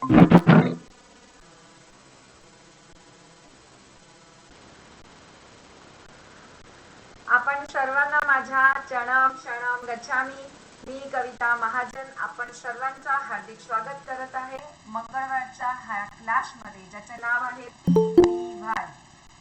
आपण सर्वांना माझ्या चरणम शरणम गच्छामी. मी कविता महाजन आपण सर्वांचं हार्दिक स्वागत करत आहे मंगळवारच्या ह्या क्लासमध्ये, ज्याचे नाव आहे P3Y.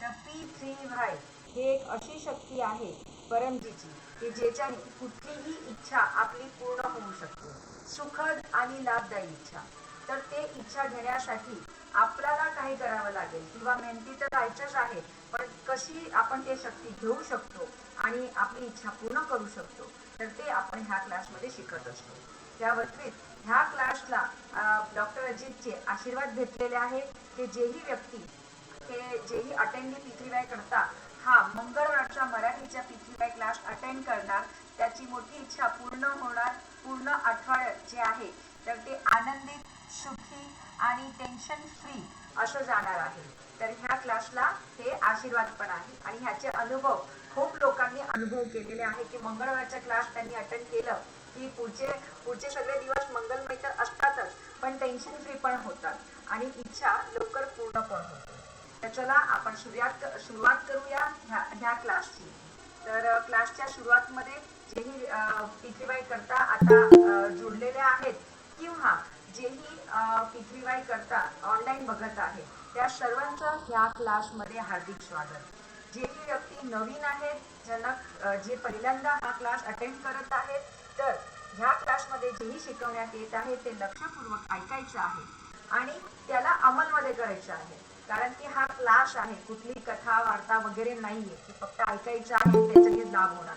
तर P3Y ही एक अशी शक्ती आहे परमजीची की ज्याच्याने कुठलीही इच्छा आपली पूर्ण होऊ शकते, सुखद आणि लाभदायी इच्छा. तर ते इच्छा घेण्यासाठी आपल्याला काही करावं लागेल किंवा मेहनती तर जायचंच आहे, पण कशी आपण ते शक्ती घेऊ शकतो आणि आपली इच्छा पूर्ण करू शकतो, तर ते आपण ह्या क्लासमध्ये शिकत असतो. त्या व्यतिरिक्त ह्या क्लासला डॉक्टर अजितचे आशीर्वाद भेटलेले आहे की जेही व्यक्ती जेही अटेंड P3Y करता हा मंगळवारच्या मराठीच्या P3Y क्लास अटेंड करणार, त्याची मोठी इच्छा पूर्ण होणार. पूर्ण आठवड्यात जे आहे तर ते आनंदित, सुखी आणि टेन्शन फ्री असं जाणार आहे. तर ह्या क्लासला हे आशीर्वाद पण आहे आणि ह्याचे अनुभव खूप लोकांनी अनुभव केलेले आहे की मंगळवारचा क्लास त्यांनी अटेंड केलं की पुढचे सगळे दिवस मंगलमय तर असतातच, पण टेन्शन फ्री पण होतात आणि इच्छा लवकर पूर्ण पण होते. तर चला आपण सुरुवात करूया ह्या क्लासची. तर क्लासच्या सुरुवातमध्ये जेही P3Y करता आता जुळलेले आहेत किंवा जेही P3Y करता ऑनलाईन बघत आहे, त्या सर्वांचं ह्या क्लासमध्ये हार्दिक स्वागत. जेही व्यक्ती नवीन आहेत, ज्यांना जे पहिल्यांदा हा क्लास अटेंड करत आहेत, तर ह्या क्लासमध्ये जेही शिकवण्यात येत आहे ते लक्षपूर्वक ऐकायचं आहे आणि त्याला अंमलमध्ये करायचं आहे. कारण की हा क्लास आहे, कुठली कथा वार्ता वगैरे नाहीये की फक्त ऐकायचं आहे त्याच्याने लाभ होणार.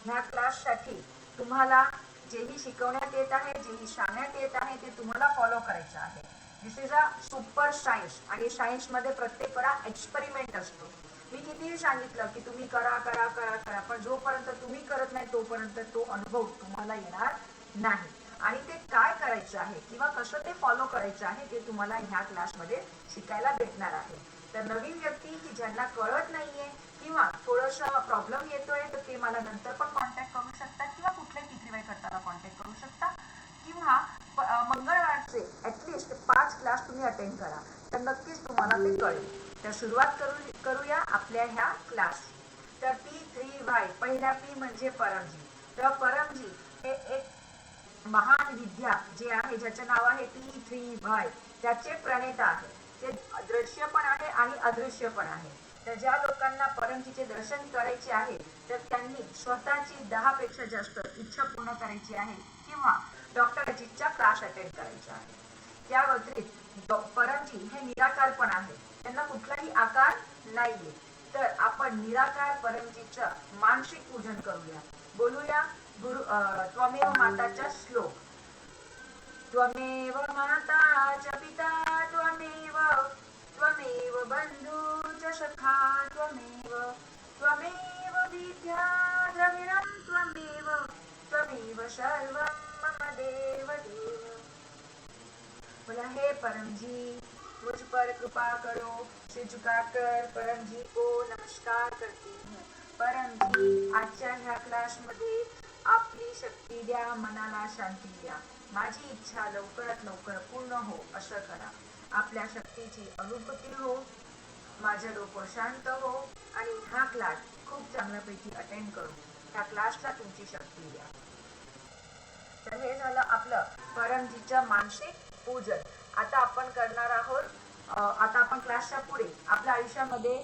ह्या क्लाससाठी तुम्हाला जेही शिकवण्यात येत आहे, जेही सांगण्यात येत आहे ते तुम्हाला फॉलो करायचं आहे. दिस इज अ सुपर सायन्स आणि सायन्समध्ये प्रत्येक वेळा एक्सपेरिमेंट असतो. मी कितीही सांगितलं की तुम्ही करा करा करा करा, पण जोपर्यंत तुम्ही करत नाही तोपर्यंत तो अनुभव तुम्हाला येणार नाही. आणि ते काय करायचं आहे किंवा कसं ते फॉलो करायचं आहे ते तुम्हाला ह्या क्लासमध्ये शिकायला भेटणार आहे. तर नवीन व्यक्ती की ज्यांना कळत नाहीये किंवा थोडंसं प्रॉब्लेम येतोय, तर ते मला नंतर पण कॉन्टॅक्ट करू शकतात किंवा कुठल्याही P3Y करताना कॉन्टॅक्ट करू शकता किंवा मंगळवारचे ॲटलिस्ट 5 क्लास तुम्ही अटेंड करा, तर नक्कीच तुम्हाला ते कळेल. तर सुरुवात करूया आपल्या ह्या क्लास. तर P3Y, पहिला P म्हणजे परमजी. तर परमजी हे एक महान विद्या जे आहे, ज्याचे नाव आहे P3Y, त्याचे प्रणेता आहे. ते दृश्य पण आहे आणि अदृश्य पण आहे. तर ज्या लोकांना परमजीचे दर्शन करायचे आहे, तर त्यांनी स्वतःची 10 पेक्षा जास्त इच्छा पूर्ण करायची आहे किंवा डॉक्टर अजितचा क्लास अटेंड करायचा आहे. त्या व्यतिरिक्त परमजी हे निराकार पण आहे, त्यांना कुठलाही आकार नाहीये. तर आपण निराकार परमजीचं मानसिक पूजन करूया. बोलूया त्वमेव माताचा श्लोक. त्वमेव माता च पिता त्वमेव, त्वमेव बंधू च सखा त्वमेव, त्वमेव विद्या द्रविणं त्वमेव, त्वमेव सर्वं मम देव देव. बोला, हे परमजी मुझ पर कृपा करो, सिर झुकाकर परमजी को नमस्कार करती हूँ. परमजी, आजच्या ह्या क्लासमध्ये आपली शक्ती द्या, मनाला शांती द्या. माझी इच्छा लवकरात लवकर पूर्ण हो असं करा. आपल्या शक्तीची अनुभूती हो, माझं डोकं शांत हो आणि हा क्लास खूप चांगल्यापैकी अटेंड करू. ह्या क्लासला तुमची शक्ती द्या. तर हे झालं आपलं परमजीचं मानसिक पूजन. आता आपण करणार आहोत, आता आपण क्लासच्या पुढे आपल्या आयुष्यामध्ये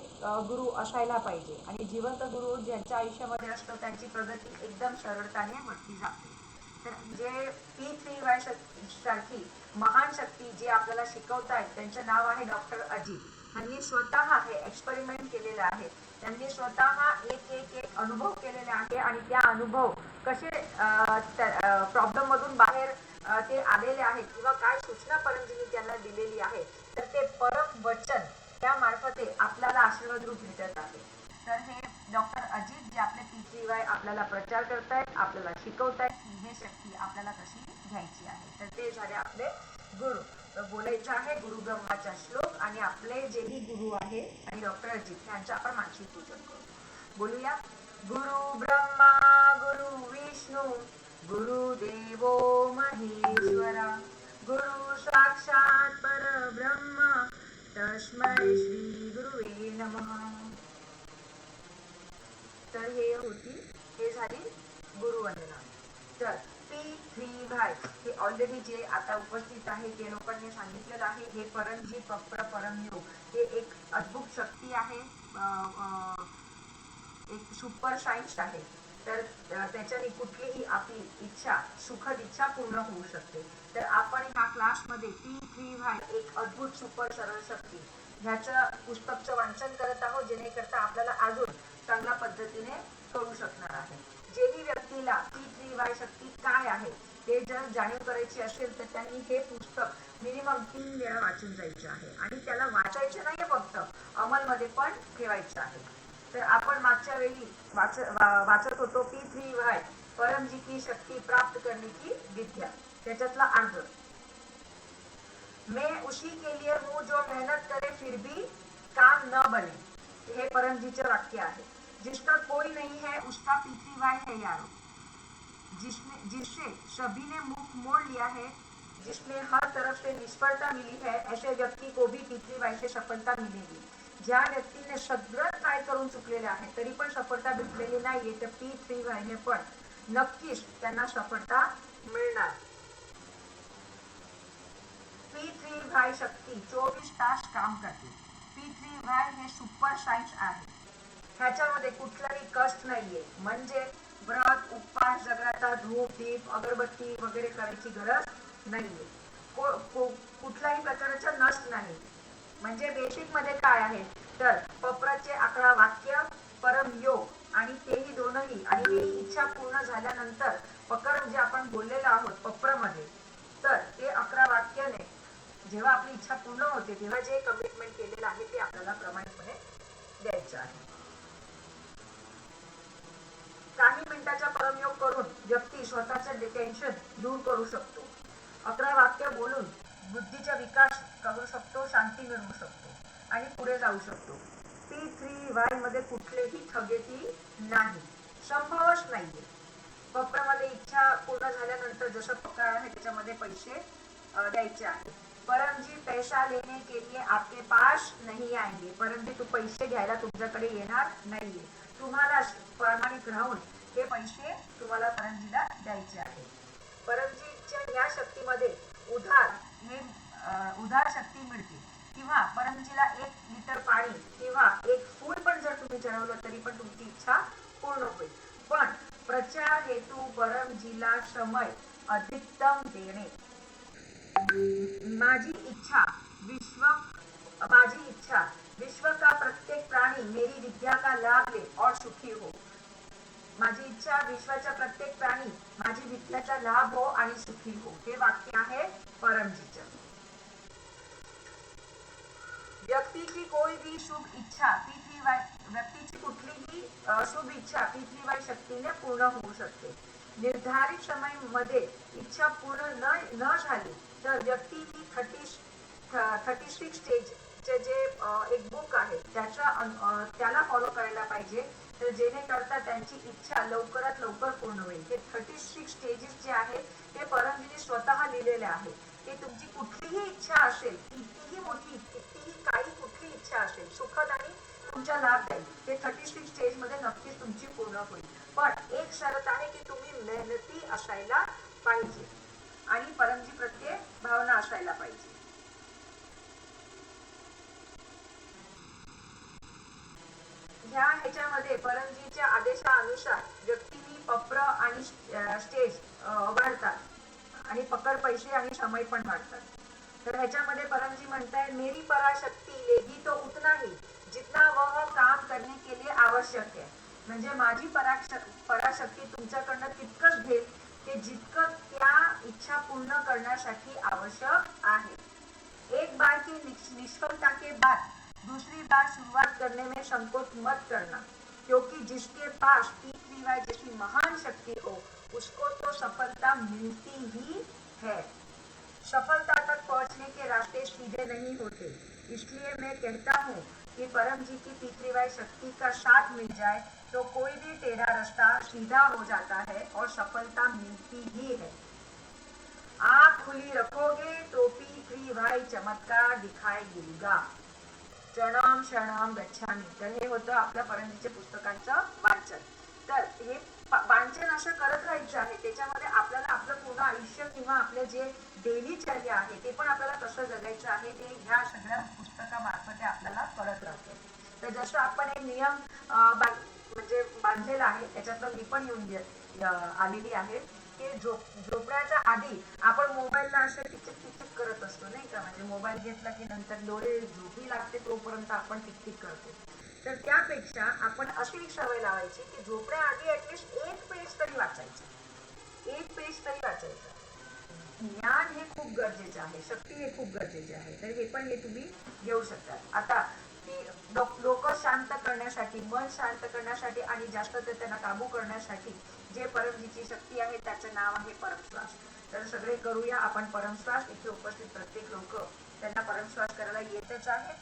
गुरु असायला पाहिजे आणि जिवंत गुरु ज्यांच्या आयुष्यामध्ये असतो त्यांची प्रगती एकदम सरळताने वरती जाते. तर जे P3Y सारखी महान शक्ती जे आपल्याला शिकवतायत त्यांचं नाव आहे डॉक्टर अजित. त्यांनी स्वतः हे एक्सपेरिमेंट केलेलं आहे, त्यांनी स्वतः एक अनुभव केलेले आहे आणि त्या अनुभव कसे प्रॉब्लेम मधून बाहेर ते आलेले आहेत किंवा काय सूचना परमजींनी त्यांना दिलेली आहे, तर ते परम वचन त्या मार्फते आपल्याला आशीर्वाद रूप भेटत आहे. तर हे डॉक्टर अजित जे आपले P3Y आपल्याला प्रचार करतायत, आपल्याला शिकवतायत की हे शक्ती आपल्याला कशी घ्यायची आहे. तर ते झाले आपले गुरु. तर बोलायचं आहे गुरु ब्रह्माचा श्लोक आणि आपले जेही गुरु आहे आणि डॉक्टर अजित यांचं आपण मानसिक पूजन करू. बोलूया. गुरु ब्रह्मा गुरु विष्णू गुरुदेवो महेश्वरा, गुरु साक्षात परब्रह्म तस्मै श्री गुरुवे नमः. तर हे झाली गुरुवंदना. तर P3Y हे ऑलरेडी जे आता उपस्थित आहे ते लोकांनी सांगितलेलं आहे. हे परमजी परमयोग हे एक अद्भुत शक्ती आहे, एक सुपर सायन्स आहे. तर त्याच्याने कुठलीही आपली इच्छा, सुखद इच्छा पूर्ण होऊ शकते. तर आपण ह्या क्लासमध्ये P3Y एक अद्भुत सुपर सरळ शक्ती ह्याचं पुस्तकचं वाचन करत आहोत, जेणेकरता आपल्याला अजून चांगल्या पद्धतीने करू शकणार आहे. जेही व्यक्तीला P3Y शक्ती काय आहे ते जर जाणीव करायची असेल तर त्यांनी हे पुस्तक मिनिमम 3 वेळा वाचून जायचे आहे. आणि त्याला वाचायचे नाही फक्त, अंमलमध्ये पण ठेवायचे आहे. तर आपण मागच्या वेळी वाचत होतो P3Y परमजी की शक्ती प्राप्त करने की विद्या. त्याच्यातला अर्थ, मैं उसी के लिए हूँ जो मेहनत करे फिर भी काम न बने. हे परमजीचे वाक्य आहे. जिसका कोई नहीं है उसका P3Y है यारो. जिससे सभी ने मुख मोड़ लिया है, जिसमें हर तरफ से निष्फलता मिली है, ऐसे व्यक्ति को भी P3Y से सफलता मिलेगी. ज्या व्यक्तीने सगळं ट्राय करून चुकलेले आहे तरी पण सफलता भेटलेली नाहीये, तर P3Y ने पण नक्कीच त्यांना सफलता मिळणार. P3Y शक्ती 24 तास काम करते. P3Y हे सुपर सायन्स आहे. ह्याच्यामध्ये कुठलाही कष्ट नाहीये. म्हणजे व्रत, उपवास, जगराता, धूप, दीप, अगरबत्ती वगैरे करायची गरज नाहीये. कुठल्याही प्रकारचा नष्ट नाही. म्हणजे बेसिक मध्ये काय आहे तर पप्रचे 11 वाक्य, परमयोग आणि तेही दोनही, आणि ही इच्छा पूर्ण झाल्यानंतर पकर जे आपण बोललेलो आहोत पप्रमध्ये, तर ते 11 वाक्याने जेव्हा आपली इच्छा पूर्ण होते तेव्हा जे कमिटमेंट केलेलं आहे ते आपल्याला प्रमाणितपणे द्यायचं आहे. काही मिनिटाचा परमयोग करून व्यक्ती स्वतःचं टेन्शन दूर करू शकतो. 11 वाक्य बोलून बुद्धीचा विकास करू शकतो, शांती मिळवू शकतो आणि पुढे जाऊ शकतो. P3Y मध्ये कुठलेही ठगेती नाही, संभवच नाहीये. पप्रामध्ये इच्छा पूर्ण झाल्यानंतर जसं पप्रा आहे त्याच्यामध्ये पैसे द्यायचे आहे. परमजी पैसा लेने के लिए आपके पास नहीं आएंगे. परंतु तू पैसे घ्यायला तुमच्याकडे येणार नाहीये. तुम्हाला प्रामाणिक राहून हे पैसे तुम्हाला परमजीला द्यायचे आहे. परमजीच्या या शक्तीमध्ये उधार शक्ती मिळते. किंवा परमजीला 1 लिटर पाणी किंवा एक फूल पण जर तुम्ही चढवलं तरी पण तुमची इच्छा पूर्ण होईल. पण प्रचार हेतू परमजीला समय अधिकतम देणे. माझी इच्छा विश्व का प्रत्येक प्राणी मेरी विद्या का लाभ ले और सुखी हो. माझी इच्छा विश्वाचा प्रत्येक प्राणी माझी विद्याचा लाभ हो आणि सुखी हो. हे वाक्य आहे परमजीचं. व्यक्तीची कोई भी शुभ इच्छा P3Y, व्यक्तीची कुठलीही शुभ इच्छा P3Y शक्तीने पूर्ण होऊ शकते. निर्धारित समय मध्ये इच्छा पूर्ण न झाली तर व्यक्ती 36 स्टेजचे जे एक बुक आहे त्याला फॉलो करायला पाहिजे, तर जेणेकरता त्यांची इच्छा लवकरात लवकर पूर्ण होईल. हे 36 स्टेजेस जे आहेत ते परमजीने स्वतः लिहिलेले आहे. ते तुमची कुठलीही इच्छा असेल, कितीही मोठी, कुठली इच्छा असेल, सुखद आणि तुमच्या लाभ देईल, ते 36 स्टेज मध्ये नक्कीच तुमची पूर्ण होईल. पण एक शर्त आहे की तुम्ही मेहनती असायला पाहिजे आणि परमजी प्रत्ये भावना असायला पाहिजे. ह्याच्यामध्ये परमजीच्या आदेशानुसार व्यक्तींनी पत्र आणि स्टेज वाढतात आणि पकड पैसे आणि समय पण वाढतात. तर ह्याच्यामध्ये परमजी म्हणताय, मेरी पराशक्ती लेगी तो उतना ही जितना वह काम करने के लिए आवश्यक है. म्हणजे माझी पराशक्ती तुमच्याकडनं तितकंच घेईल की जितकं त्या इच्छा पूर्ण करण्यासाठी आवश्यक आहे. एक बार की निष्फलता के बाद दूसरी बार शुरुआत करने में संकोच मत करना, क्योंकि जिसके पास P3Y जैसी महान शक्ति हो उसको तो सफलता मिलती ही है. सफलता तक पहुंचने के रास्ते सीधे नहीं होते. इसलिए मैं कहता हूँ कि परमजी की P3Y शक्ति का साथ मिल जाए तो कोई भी टेढ़ा रास्ता सीधा हो जाता है और सफलता मिलती ही है. आँख खुली रखोगे तो भाई चमत्कार दिखाई देगा. चरणम शरणम गच्छामी. तर हे होतं आपल्या परमजीचे पुस्तकांचं वाचन. तर हे वाचन असं करत राहायचं आहे. त्याच्यामध्ये आपल्याला आपलं पूर्ण आयुष्य किंवा आपले जे डेली चर्या आहे ते पण आपल्याला कसं जगायचं आहे ते ह्या सगळ्या पुस्तकामार्फत आपल्याला कळत राहतं. तर जसं आपण एक नियम म्हणजे बांधलेला आहे, त्याच्यातलं मी पण येऊन आलेली आहे की झोपण्याच्या आधी आपण मोबाईलला असं टिचक टिचक करत असतो नाही का. म्हणजे मोबाईल घेतला की नंतर डोळे झोपी लागते तोपर्यंत आपण टिकटिक करतो. तर त्यापेक्षा आपण अशी सवय लावायची की झोपण्याआधी ऍटलिस्ट एक पेज तरी वाचायचं. एक पेज तरी वाचायचं. ज्ञान हे खूप गरजेचे आहे, शक्ती हे खूप गरजेचे आहे. तर हे पण हे तुम्ही घेऊ शकतात. आता लोक शांत करण्यासाठी, मन शांत करण्यासाठी आणि जास्त ते त्यांना काबू करण्यासाठी जे परमजीची शक्ती आहे त्याचं नाव आहे परमश्वास. तर सगळे करूया आपण परमश्वास. इथे उपस्थित प्रत्येक लोक त्यांना परमश्वास करायला येतच आहे.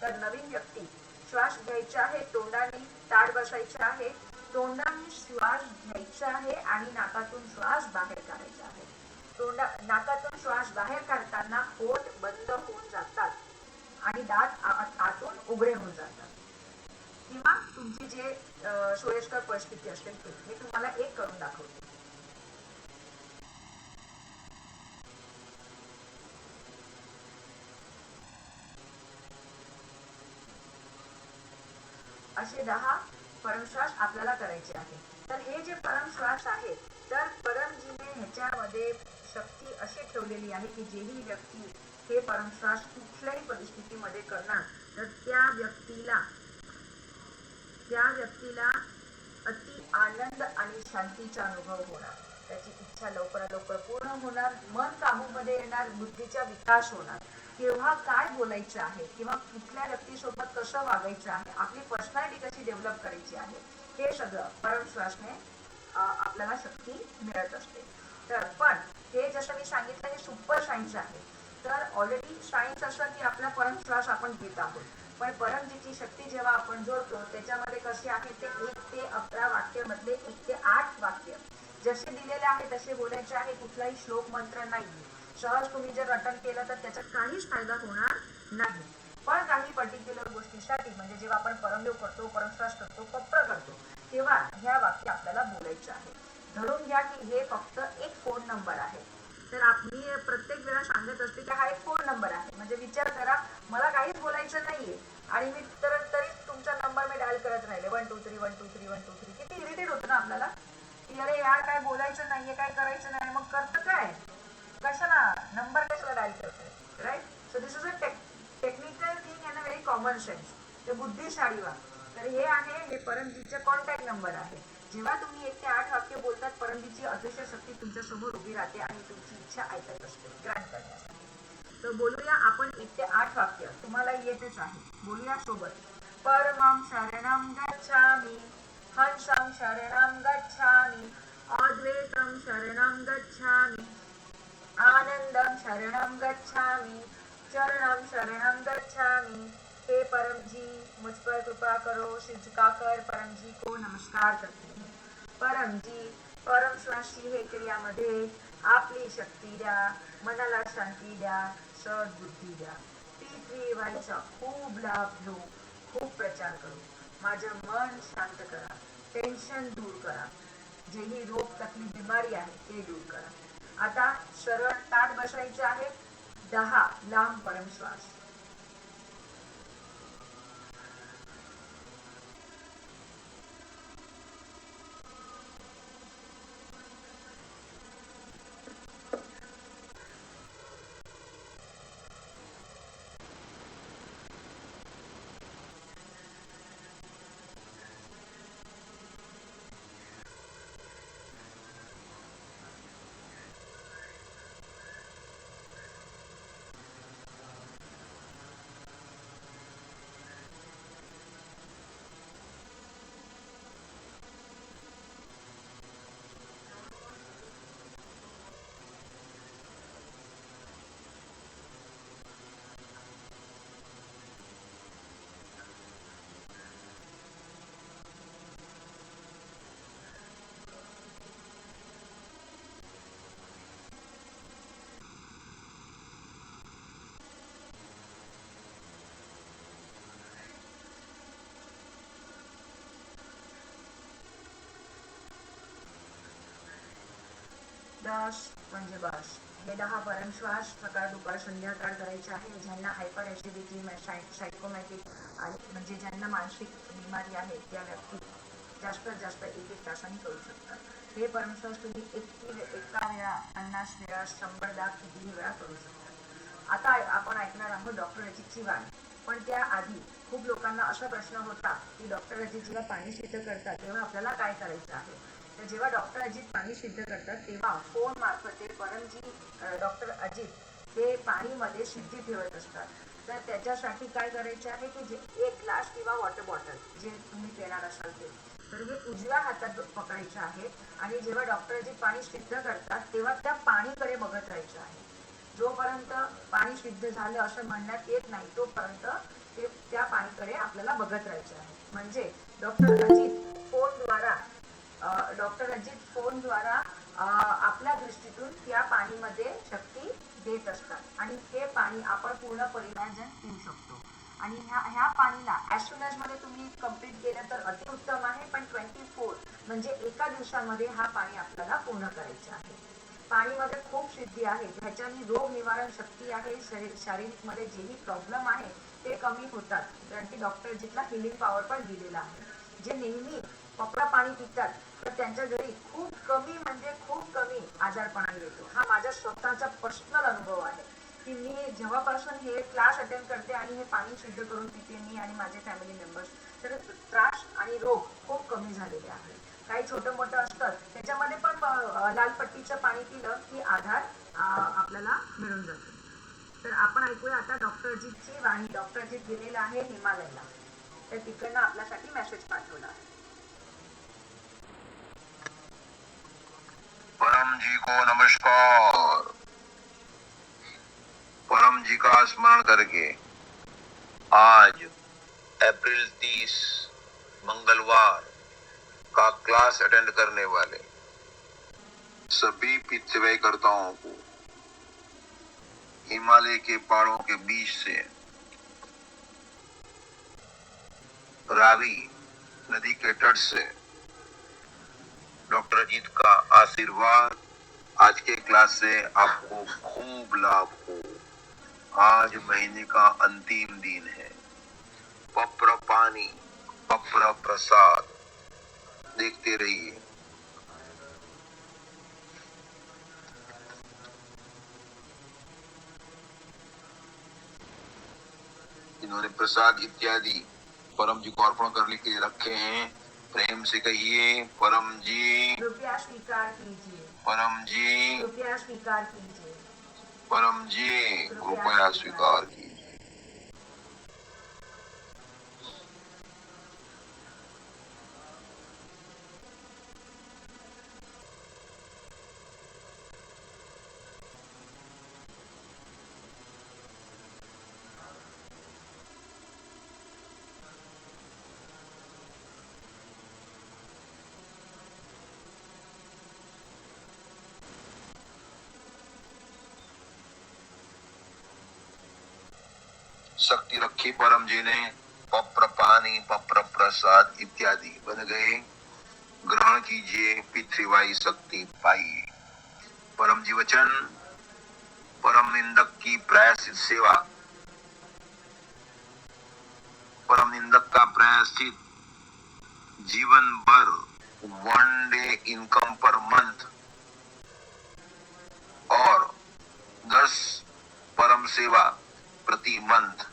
तर नवीन व्यक्ती श्वास घ्यायचा आहे, तोंडाने ताड बसायचं आहे, तोंडाने श्वास घ्यायचा आहे आणि नाकातून श्वास बाहेर काढायचा आहे. नाकातून श्वास बाहेर काढताना ओठ बंद होऊन जातात आणि दात आतून उघडे होऊन जातात. किंवा तुमची जे सोयीस्कर परिस्थिती असेल ते मी तुम्हाला एक करून दाखवते. असे 10 परमश्वास आपल्याला करायचे आहे. तर हे जे परमश्वास आहे तर परमजीने ह्याच्यामध्ये शक्ती अशी ठेवलेली आहे की जेही व्यक्ती हे परमश्वास कुठल्याही परिस्थितीमध्ये करणार तर त्या व्यक्तीला अति आनंद आणि शांतीचा अनुभव होणार. त्याची इच्छा लवकरात लवकर पूर्ण होणार, मन काबूमध्ये येणार, बुद्धीचा विकास होणार. केव्हा काय बोलायचं आहे किंवा कुठल्या व्यक्तीसोबत कसं वागायचं आहे, आपली पर्सनॅलिटी कशी डेव्हलप करायची आहे, हे सगळं परमश्वासने आपल्याला शक्ती मिळत असते. तर पण हे जसं मी सांगितलं हे सुपर सायन्स आहे. तर ऑलरेडी सायन्स असं की आपला परमश्वास आपण घेत आहोत, पण परमजीची शक्ती जेव्हा आपण जोडतो त्याच्यामध्ये कसे आहे ते 1 ते 11 वाक्य मधले 1 ते 8 वाक्य जसे दिलेले आहे तसे बोलायचे आहे. कुठलाही श्लोक मंत्र नाही. सहज तुम्ही जर रटन केलं तर त्याचा काहीच फायदा होणार नाही. पण काही पर्टिक्युलर गोष्टीसाठी म्हणजे जेव्हा आपण परमयोग करतो, परमश्वास करतो, पप्र करतो तेव्हा ह्या वाक्य आपल्याला बोलायचं आहे. धरून घ्या की हे फक्त एक फोन नंबर आहे. तर मी प्रत्येक वेळा सांगत असते की हा एक फोन नंबर आहे. म्हणजे विचार करा मला काहीच बोलायचं नाहीये आणि मी तरी तुमचा नंबर मी डायल करत राहिले 1 2 3 1 2 3 1 2 3. किती इरिटेट होतं ना आपल्याला की अरे यार काय बोलायचं नाहीये, काय करायचं नाही, मग करतं काय, कशाला नंबर कशाला डायल करते, right. So this is a technical thing and a very common sense. ते बुद्धिशाळी व्हा. तर हे आहे हे परमजीचे कॉन्टॅक्ट नंबर आहे. जेव्हा तुम्ही 1 ते 8 वाक्य बोलतात परमजीची अदृश्य शक्ती तुमच्या समोर उभी राहते आणि तुमची इच्छा ऐकत असते ग्रँट करण्यासाठी. तर बोलूया आपण 1 ते 8 वाक्य, तुम्हाला येतच आहे, बोलूया सोबत. परमं शरणं गच्छामि, हंसं शरणं गच्छामि, अद्वैतं शरणं गच्छामि, आनंदं शरणं गच्छामि, चरणं शरणं गच्छामि. हे परम जी मुझ पर कृपा करो. सिर झुकाकर परम जी को नमस्कार करते हैं. परम जी परम श्वासी हे क्रियामध्ये आपली शक्ती द्या, मनाला शांती द्या, सद्बुद्धी द्या. पृथ्वी व्हायचा खूप लाभ घेऊ, खूप प्रचार करू. माझं मन शांत करा, टेन्शन दूर करा, जेही रोग तकलीफ बिमारी आहे ते दूर करा. आता सरळ ताट बसायचे आहे. 10 लांब परमश्वास. श्वास म्हणजे बस. हे 10 परमश्वास सकाळ दुपार संध्याकाळ करायचे आहे. ज्यांना हायपर ऍसिडिटी, सायकोमॅटिक आणि म्हणजे ज्यांना मानसिक बिमारी आहे त्या व्यक्ती जास्तीत जास्त 1-1 तासांनी करू शकतात. हे परमश्वास तुम्ही एका वेळा 50 वेळा 100दा कितीही वेळा करू शकता. आता आपण ऐकणार आहोत डॉक्टर अजितची वाणी. पण त्याआधी खूप लोकांना असा प्रश्न होता की डॉक्टर अजित जेव्हा पाणी सिद्ध करतात तेव्हा आपल्याला काय करायचं आहे. तर जेव्हा डॉक्टर अजित पाणी सिद्ध करतात तेव्हा फोन मार्फत परमजी डॉक्टर अजित ते पाणीमध्ये सिद्धी ठेवत असतात. तर त्याच्यासाठी काय करायचे आहे की जे 1 ग्लास किंवा वॉटर बॉटल जे तुम्ही पिणार असाल ते तर हे उजव्या हातात पकडायचे आहे आणि जेव्हा डॉक्टर अजित पाणी सिद्ध करतात तेव्हा त्या पाणीकडे बघत राहायचं आहे. जोपर्यंत पाणी सिद्ध झालं असं म्हणण्यात येत नाही तोपर्यंत ते त्या पाणीकडे आपल्याला बघत राहायचे आहे. म्हणजे डॉक्टर अजित फोनद्वारा आपल्या दृष्टीतून त्या पाणीमध्ये शक्ती देत असतात आणि ते पाणी आपण पूर्ण परिवारजण पिऊ शकतो. आणि ह्या पाणीला ॲज सून ॲज मध्ये तुम्ही कंप्लीट केलं तर अतिउत्तम आहे. पण 24 म्हणजे एका दिवसामध्ये हा पाणी आपल्याला पूर्ण करायचे आहे. पाणीमध्ये खूप सिद्धी आहे. ह्याच्याने रोग निवारण शक्ती आहे. शारीरिक मध्ये जेही प्रॉब्लेम आहे ते कमी होतात. कारण की डॉक्टर अजितला हिलिंग पॉवर पण दिलेला आहे. जे नेहमी कपडा पाणी पितात तर त्यांच्या घरी खूप कमी म्हणजे खूप कमी आजारपणा येतो. हा माझा स्वतःचा पर्सनल अनुभव आहे की मी जेव्हापासून हे क्लास अटेंड करते आणि हे पाणी शुद्ध करून पिते मी आणि माझे फॅमिली मेंबर्स तर त्रास आणि रोग खूप कमी झालेले आहेत. काही छोटं मोठं असतं त्याच्यामध्ये पण लाल पट्टीचं पाणी पिलं की आधार आपल्याला मिळून जातो. तर आपण ऐकूया आता डॉक्टर अजितची वाणी. डॉक्टर अजित गेलेला आहे हिमालयाला तर तिकडनं आपल्यासाठी मेसेज पाठवला आहे. परम जी को नमस्कार। परम जी का स्मरण करके आज अप्रैल 30 मंगलवार का क्लास अटेंड करने वाले सभी पितृव्ययकर्ताओं को हिमालय के पहाड़ों के बीच से रावी नदी के तट से डॉक्टर अजीत का आशीर्वाद। आज के क्लास से आपको खूब लाभ हो। आज महीने का अंतिम दिन है। पप्र पानी पप्र प्रसाद देखते रहिए। इन्होंने प्रसाद इत्यादि परम जी को अर्पण करने के लिए रखे हैं। प्रेम से कहिए परम जी कृपया स्वीकार कीजिए। परम जी कृपया स्वीकार कीजिए। परम जी कृपया स्वीकार कीजिए। शक्ति रखी परम जी ने। पप्र पानी पप्र प्रसाद इत्यादि बन गए। ग्रहण कीजिए, पितृवाई शक्ति पाइए। परम जी वचन, परम निंदक की प्रायश्चित सेवा। परम निंदक का प्रायश्चित जीवन भर 1 डे इनकम पर मंथ और 10 परम सेवा प्रति मंथ।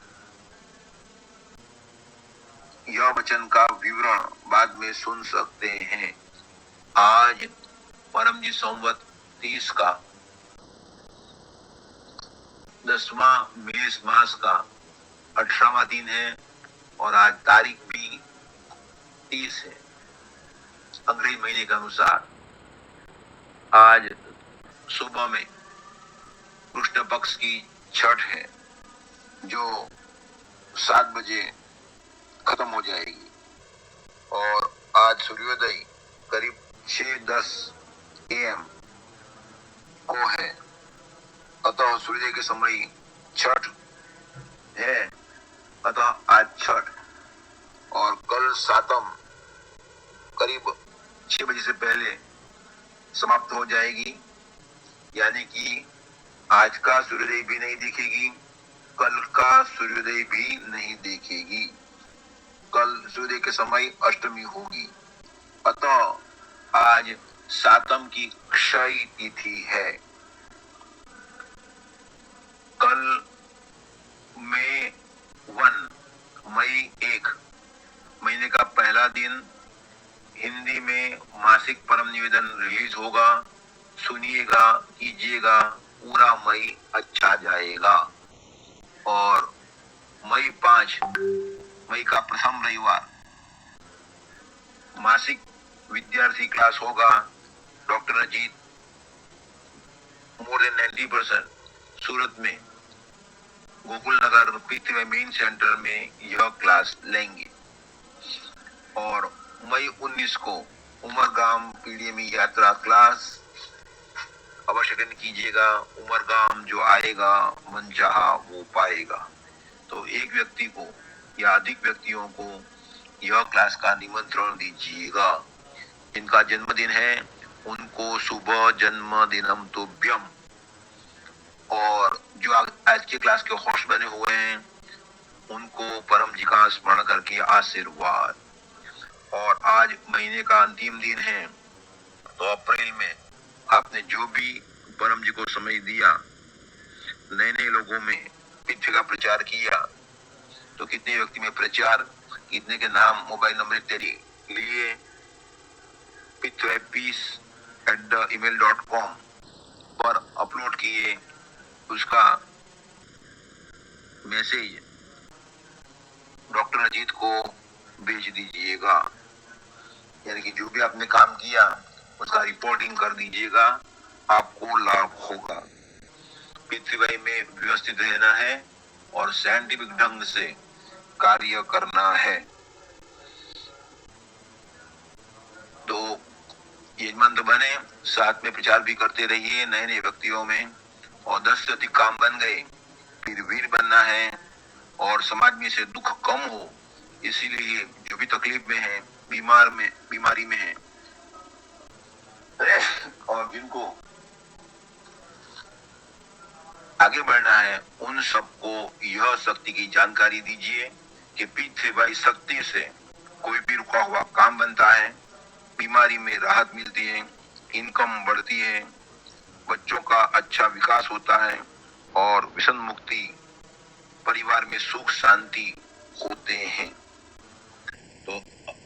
यह वचन का विवरण बाद में सुन सकते हैं। आज परम जी संवत 30 का 10वां मेष मास का 18वां दिन है और आज तारीख भी 30 है अंग्रेजी महीने के अनुसार। आज सुबह में कृष्ण पक्ष की छठ है जो 7 बजे खत्म हो जाएगी और आज सूर्योदय करीब 6:10 AM को है। अतः सूर्योदय के समय छठ है। अतः आज छठ और कल सातम करीब 6 बजे से पहले समाप्त हो जाएगी यानी कि आज का सूर्योदय भी नहीं दिखेगी, कल का सूर्योदय भी नहीं देखेगी। कल सूर्य के समय अष्टमी होगी, अतः आज सातम की क्षय तिथि है। कल मई 1 महीने का पहला दिन हिंदी में मासिक परम निवेदन रिलीज होगा। सुनिएगा, कीजिएगा, पूरा मई अच्छा जाएगा। और मई 5 मई का प्रथम रविवार मासिक विद्यार्थी क्लास होगा। Doctor Ajit more than 90% Surat में गोकुल नगर पृथ्वी मेन सेंटर में यह क्लास लेंगे। और मई 19 को उमरगाम पीडीएमई यात्रा क्लास अवश्य अटेंड कीजिएगा। उमरगाम जो आएगा मन चाहा वो पाएगा। तो एक व्यक्ति को या अधिक व्यक्तियों को यह क्लास का निमंत्रण दीजिएगा। जिनका जन्मदिन है उनको शुभ जन्मदिनम तुभ्यम। और जो आज के क्लास के होस्ट बने हुए हैं उनको परम जी का स्मरण करके आशीर्वाद। और आज महीने का अंतिम दिन है, तो अप्रैल में आपने जो भी परम जी को समय दिया, नए नए लोगों में पृथ्वी का प्रचार किया, तो कितने व्यक्ति में प्रचार, कितने के नाम मोबाइल नंबर इत्यादि लिए pithwaypeace@email.com पर अपलोड किए, उसका मैसेज डॉक्टर अजीत को भेज दीजिएगा। यानी कि जो भी आपने काम किया उसका रिपोर्टिंग कर दीजिएगा, आपको लाभ होगा। पृथ्वी में व्यवस्थित रहना है और साइंटिफिक ढंग से कार्य करना है। तो यजमान तो बने, साथ में प्रचार भी करते रहिए नए नए व्यक्तियों में। और 10 से अधिक काम बन गए, फिर वीर बनना है और समाज में से दुख कम हो। इसीलिए जो भी तकलीफ में है, बीमारी में है और जिनको आगे बढ़ना है, उन सबको यह शक्ति की जानकारी दीजिए कि पृथ्वी शक्ति से कोई भी रुका हुआ काम बनता है, बीमारी में राहत मिलती है, इनकम बढ़ती है, बच्चों का अच्छा विकास होता है और व्यसन मुक्ति, परिवार में सुख शांति होते हैं। तो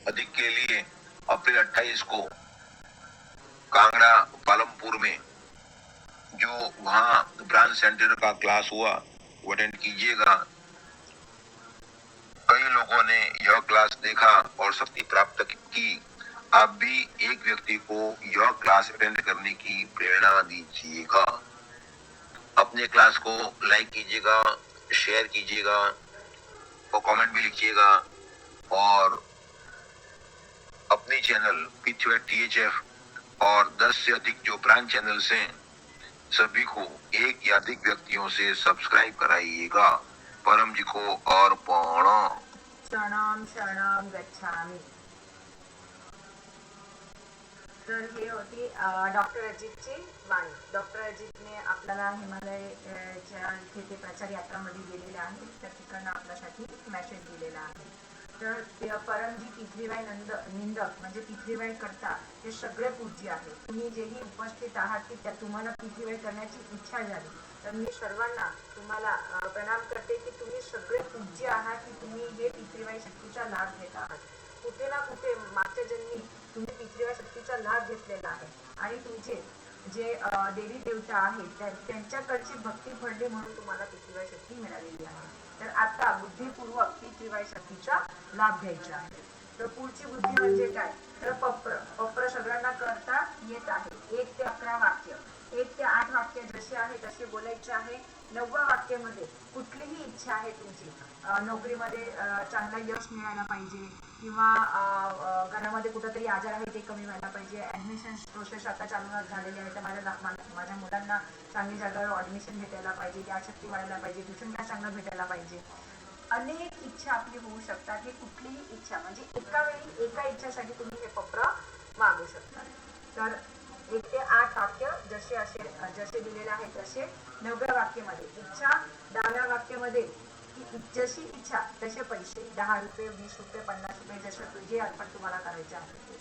अधिक के लिए अप्रैल 28 को कांगड़ा पालमपुर में जो वहां ब्रांच सेंटर का क्लास हुआ वो अटेंड कीजिएगा। कई लोगों ने यह क्लास देखा और शक्ति प्राप्त की। आप भी एक व्यक्ति को यह क्लास अटेंड करने की प्रेरणा दीजिएगा। अपने क्लास को लाइक कीजिएगा, शेयर कीजिएगा और कमेंट भी लिखिएगा। और अपने चैनल पृथ्वी THF और 10 से अधिक जो ब्रांच चैनल्स हैं सभी को एक या अधिक व्यक्तियों से सब्सक्राइब कराइएगा। परम जी को अर्पण। शरणम शरणम गच्छामी। तर हे होती डॉक्टर अजितची वाणी. डॉक्टर अजितने आपल्याला हिमालयच्या इथे ते प्रचार यात्रामध्ये गेलेले आहे, त्या ठिकाणी आपल्यासाठी मेसेज दिलेला आहे. तर परमजी पृथ्वीबाई निंदक म्हणजे पृथ्वीबाई करता हे सगळे पूज्य आहे. तुम्ही जेही उपस्थित आहात की त्या तुम्हाला पृथ्वीबाई करण्याची इच्छा झाली, तर मी सर्वांना तुम्हाला प्रणाम करते की तुम्ही सगळे पूज्य आहात, की तुम्ही हे पृथ्वीबाई शक्तीचा लाभ घेत आहात. कुठे ना कुठे मागच्या जन्मी तुम्ही पृथ्वीबाई शक्तीचा लाभ घेतलेला आहे आणि तुमचे जे देवी देवता आहेत त्यांच्याकडची भक्ती फळली म्हणून तुम्हाला पृथ्वीबाई शक्ती मिळालेली आहे. तर आता बुद्धिपूर्वक पृथ्वीबाई शक्तीचा लाभ घ्यायचा आहे. तर पुढची बुद्धी म्हणजे काय, तर पप्र सगळ्यांना करता येत आहे. 1 ते 11 वाक्य, 1 ते 8 वाक्य जसे आहे तसे बोलायचे आहे. 9व्या वाक्यामध्ये कुठलीही इच्छा आहे तुमची, नोकरीमध्ये चांगला यश मिळायला पाहिजे किंवा घरामध्ये कुठंतरी आजार आहे ते कमी व्हायला पाहिजे, ऍडमिशन प्रोसेस आता चालू झालेली आहे, तर माझ्या मुलांना चांगली जागेवर ऍडमिशन भेटायला पाहिजे, याशक्ती वाढायला पाहिजे, ट्युशन क्लास चांगला भेटायला पाहिजे. अनेक इच्छा आपली होऊ शकतात. हे कुठलीही इच्छा म्हणजे एका वेळी एका इच्छासाठी तुम्ही हे पत्र मागू शकता. तर 1 ते 8 वाक्य जसे दिलेले आहेत तसे 9व्या वाक्यामध्ये इच्छा, 10व्या वाक्यामध्ये जशी इच्छा तसे पैसे 10 रुपये, 20 रुपये, 50 रुपये जसे तुझे अर्पण तुम्हाला करायचे आहे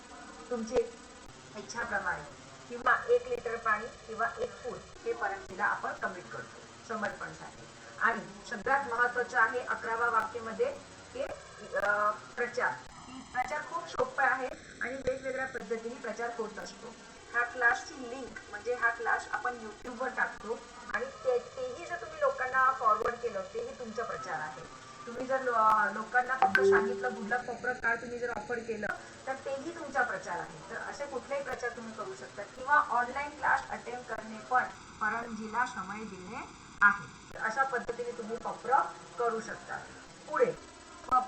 तुमचे इच्छाप्रमाणे, किंवा 1 लिटर पाणी किंवा 1 फूल हे परमजीला आपण कमिट करतो समर्पणसाठी. आणि सगळ्यात महत्वाचं आहे 11व्या वाक्यामध्ये हे प्रचार खूप सोपं आहे आणि वेगवेगळ्या पद्धतीने प्रचार होत असतो. ह्या क्लासची लिंक म्हणजे हा क्लास आपण युट्यूबवर टाकतो आणि तेही जर तुम्ही लोकांना फॉरवर्ड केलं तेही तुमचा प्रचार आहे. तुम्ही जर लोकांना फक्त सांगितलं गुडलक कोपरत काळ तुम्ही जर ऑफर केलं तर तेही तुमचा प्रचार आहे. तर असे कुठलेही प्रचार तुम्ही करू शकता किंवा ऑनलाईन क्लास अटेंड करणे पण परमजीला समय देणे आहे. अशा पद्धतीने तुम्ही पप्र करू शकता. पुढे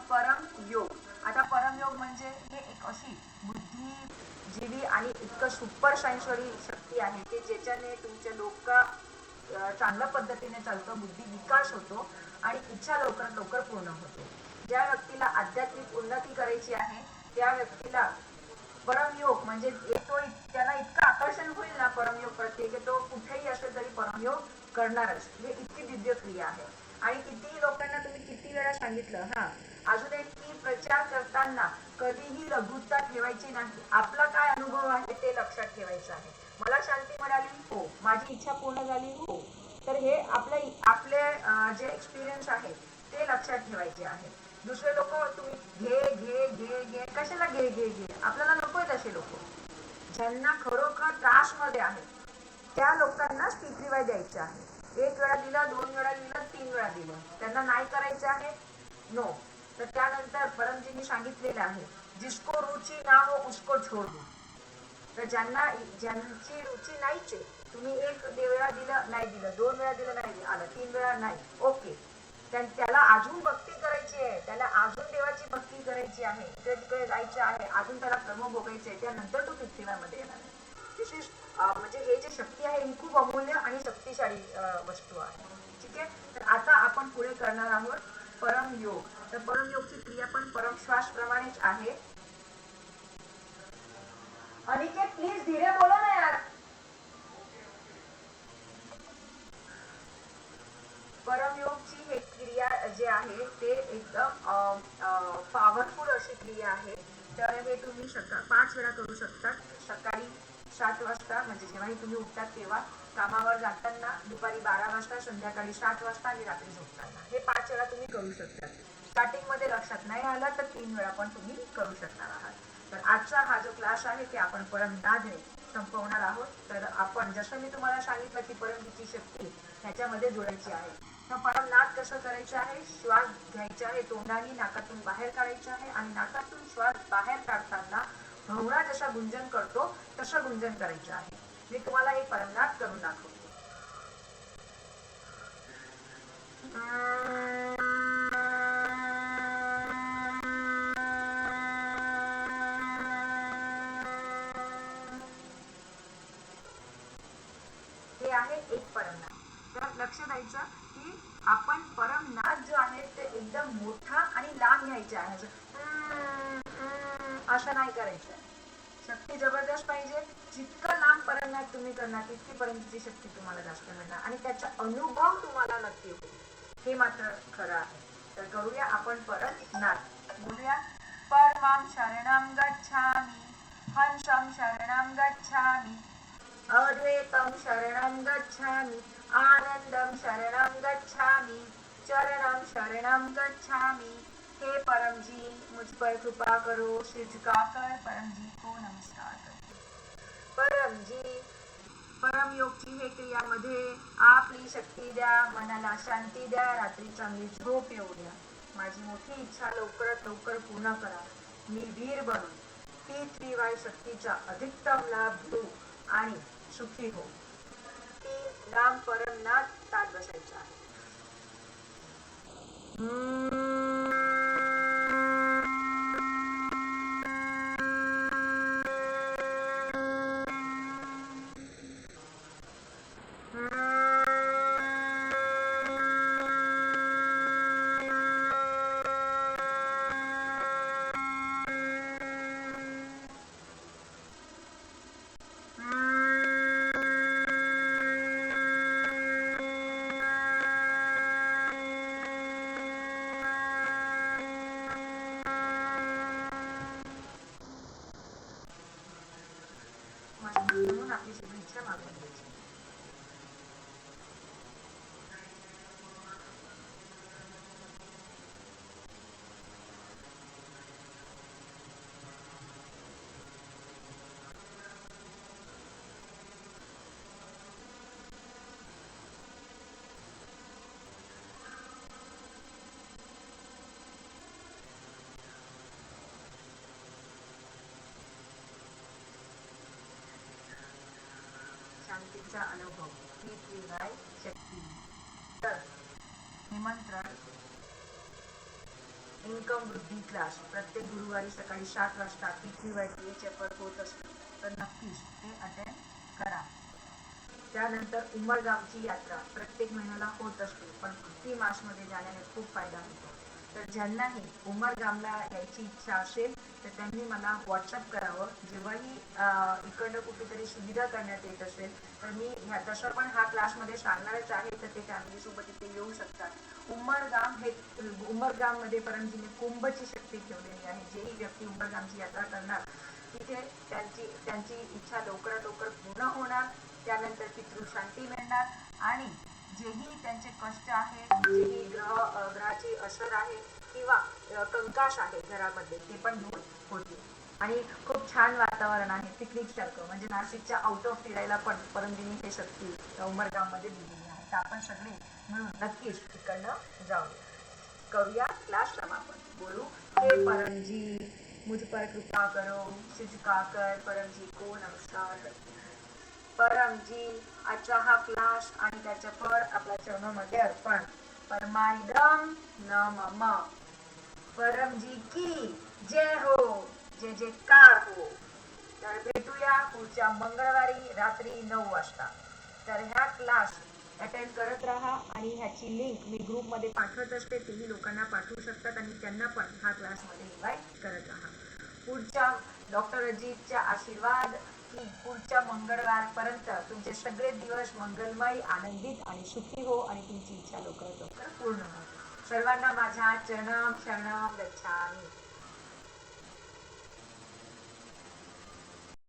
परमयोग. आता परमयोग म्हणजे हे एक अशी बुद्धिजीवी आणि इतकं सुपर सायन्सवाली शक्ती आहे की ज्याच्याने तुमचे डोकं चांगल्या पद्धतीने चालतं, बुद्धी विकास होतो आणि इच्छा लवकरात लवकर पूर्ण होते. ज्या व्यक्तीला आध्यात्मिक उन्नती करायची आहे त्या व्यक्तीला परमयोग म्हणजे त्याला इतकं आकर्षण होईल ना परमयोग प्रत्येक तो कुठेही असेल तरी परमयोग करणारच. हे इतकी दिव्य क्रिया आहे. आणि कितीही लोकांना तुम्ही किती वेळा सांगितलं अजून एक की प्रचार करताना कधीही लघुता ठेवायची नाही. आपला काय अनुभव आहे ते लक्षात ठेवायचं आहे. मला शांती मिळाली, हो. माझी इच्छा पूर्ण झाली, हो. तर हे आपले जे एक्सपिरियन्स आहे ते लक्षात ठेवायचे आहे. दुसरे लोक तुम्ही घे घे घे घे कशाला घे घे घे, आपल्याला नकोय तसे लोक. ज्यांना खरोखर त्रास मध्ये आहे त्या लोकांनाच पितृवाय द्यायचे आहे. 1 वेळा दिलं, 2 वेळा दिलं, 3 वेळा दिलं, त्यांना नाही करायचं आहे, नो. तर त्यानंतर परमजींनी सांगितलेलं आहे जिसको रुची ना हो उसको छोड़ दो. तर ज्यांची रुची नाहीच आहे, तुम्ही 1 वेळा दिलं नाही दिलं, 2 वेळा दिलं नाही आलं, 3 वेळा नाही, ओके. त्याला अजून भक्ती करायची आहे, त्याला अजून देवाची भक्ती करायची आहे, तिकडे जायचं आहे, अजून त्याला कर्म भोगायचे आहे, त्यानंतर तो पृथ्वीमध्ये येणार आहे. म्हणजे हे जे शक्ती आहे ही खूप अमूल्य आणि शक्तिशाली वस्तू आहे. ठीक आहे. तर आता आपण पुढे करणार आहोत परमयोग. तर परमयोगची क्रिया पण परमश्वास प्रमाणेच आहे. अनिकेत प्लीज धीरे बोलो ना यार. परमयोगची हे क्रिया जे आहे ते एकदम पॉवरफुल अशी क्रिया आहे. तर हे तुम्ही 5 वेळा करू शकता. सकाळी 7 वाजता म्हणजे जेव्हाही तुम्ही उठतात तेव्हा, कामावर जाताना, दुपारी 12 वाजता, संध्याकाळी 7 वाजता आणि रात्री झोपताना. हे 5 वेळा तुम्ही करू शकता. स्टार्टिंग मध्ये लक्षात नाही आलं तर 3 वेळा पण तुम्ही करू शकणार आहात. तर आजचा हा जो क्लास आहे ते आपण परमनादने संपवणार आहोत. तर आपण जसं मी तुम्हाला सांगितलं की परमजीची शक्ती ह्याच्यामध्ये जोडायची आहे. तर परमनाद कसं करायचं आहे, श्वास घ्यायचा आहे तोंडाने, नाकातून बाहेर काढायचा आहे आणि नाकातून श्वास बाहेर काढताना भवरा जसा गुंजन करतो तसं गुंजन करायचं आहे. मी तुम्हाला एक परमनाद करून दाखवतो. हे आहे एक परमनाद. तर लक्ष द्यायचं की आपण परमनाद जो आहे ते एकदम मोठा आणि लांब घ्यायचा आहे. असं नाही करायचं. शक्ती जबरदस्त पाहिजे. जितकं लांब परमनाद तुम्ही करणार तितकी परमजीची शक्ती तुम्हाला जास्त मिळणार आणि त्याचा अनुभव तुम्हाला नक्की होईल. हे मात्र खरं आहे. तर करूया आपण परमनाद. बोलूया परमं शरणं गच्छामि, हंसं शरणं गच्छामि, अद्वैतं शरणं गच्छामि, आनंदं शरणं गच्छामि, चरणं शरणं गच्छामि. हे परमजी मुझ पर कृपा करो. सिर झुकाकर परमजी को नमस्कार करो. परमजी, परमयोगची हे क्रियामध्ये आपली शक्ती द्या, मनाला शांती द्या, रात्री चांगली झोप येऊ द्या. माझी मोठी इच्छा लवकरात लवकर पूर्ण करा. मी वीर बनून पृथ्वीवाय शक्तीचा अधिकतम लाभ घेऊ आणि सुखी हो. 3 लांब परमनाद ताट बसायचा आहे. हे क्षमा मागते. शांतीचा अनुभव ही त्रिवाय शक्ती. तर निमंत्रण इन्कम वृद्धी क्लास प्रत्येक गुरुवारी सकाळी 7 वाजता पृथ्वीवाय टीएचएफवर होत असतो, तर नक्कीच ते अटेंड करा. त्यानंतर उमरगामची यात्रा प्रत्येक महिन्याला होत असते, पण भक्ती मासमध्ये जाण्याने खूप फायदा होतो. तर ज्यांनाही उमरगामला यायची इच्छा असेल तर त्यांनी मला व्हॉट्सअप करावं. जेव्हाही इकडनं कुठेतरी सुविधा करण्यात येत असेल तर मी तसं पण हा क्लासमध्ये सांगणारच आहे, तर ते फॅमिलीसोबत इथे येऊ शकतात. उमरगाममध्ये परमजीने कुंभची शक्ती ठेवलेली आहे. जेही व्यक्ती उमरगामची यात्रा करणार तिथे त्यांची इच्छा लवकरात लवकर पूर्ण होणार. त्यानंतर पितृशांती मिळणार आणि जेही त्यांचे कष्ट आहे, जेही ग्रहाची असर आहे किंवा कंकाश आहे घरामध्ये, ते पण दूर होतील. आणि खूप छान वातावरण आहे, पिकनिक सारखं. म्हणजे नाशिकच्या आउट ऑफ फिरायला पण परमजीने हे शक्ती उमरगाममध्ये दिलेली आहे. तर आपण सगळे मिळून नक्कीच तिकडनं जाऊया, करूया क्लास समापन. बोलू, हे परमजी मुझ पर कृपा करो, सिर झुकाकर परमजी को नमस्कार करते. परमजी आजचा हा क्लास आणि त्याचं फळ आपल्या चरणामध्ये अर्पण. परमाइदम नमः. परमजी की जय हो, जय जयकार हो. तर भेटूया पुढच्या मंगळवारी रात्री 9 वाजता. तर ह्या क्लास अटेंड करत राहा आणि ह्याची लिंक मी ग्रुपमध्ये पाठवत असते, तेही लोकांना पाठवू शकतात आणि त्यांना पण हा क्लासमध्ये इन्व्हाइट करत राहा. पुढच्या डॉक्टर अजितच्या आशीर्वाद की पुढच्या मंगळवारपर्यंत तुमचे सगळे दिवस मंगलमय, आनंदित आणि सुखी हो आणि तुमची इच्छा लवकरात लवकर पूर्ण हो. सर्वांना माझ्या चरणम शरणम गच्छामि.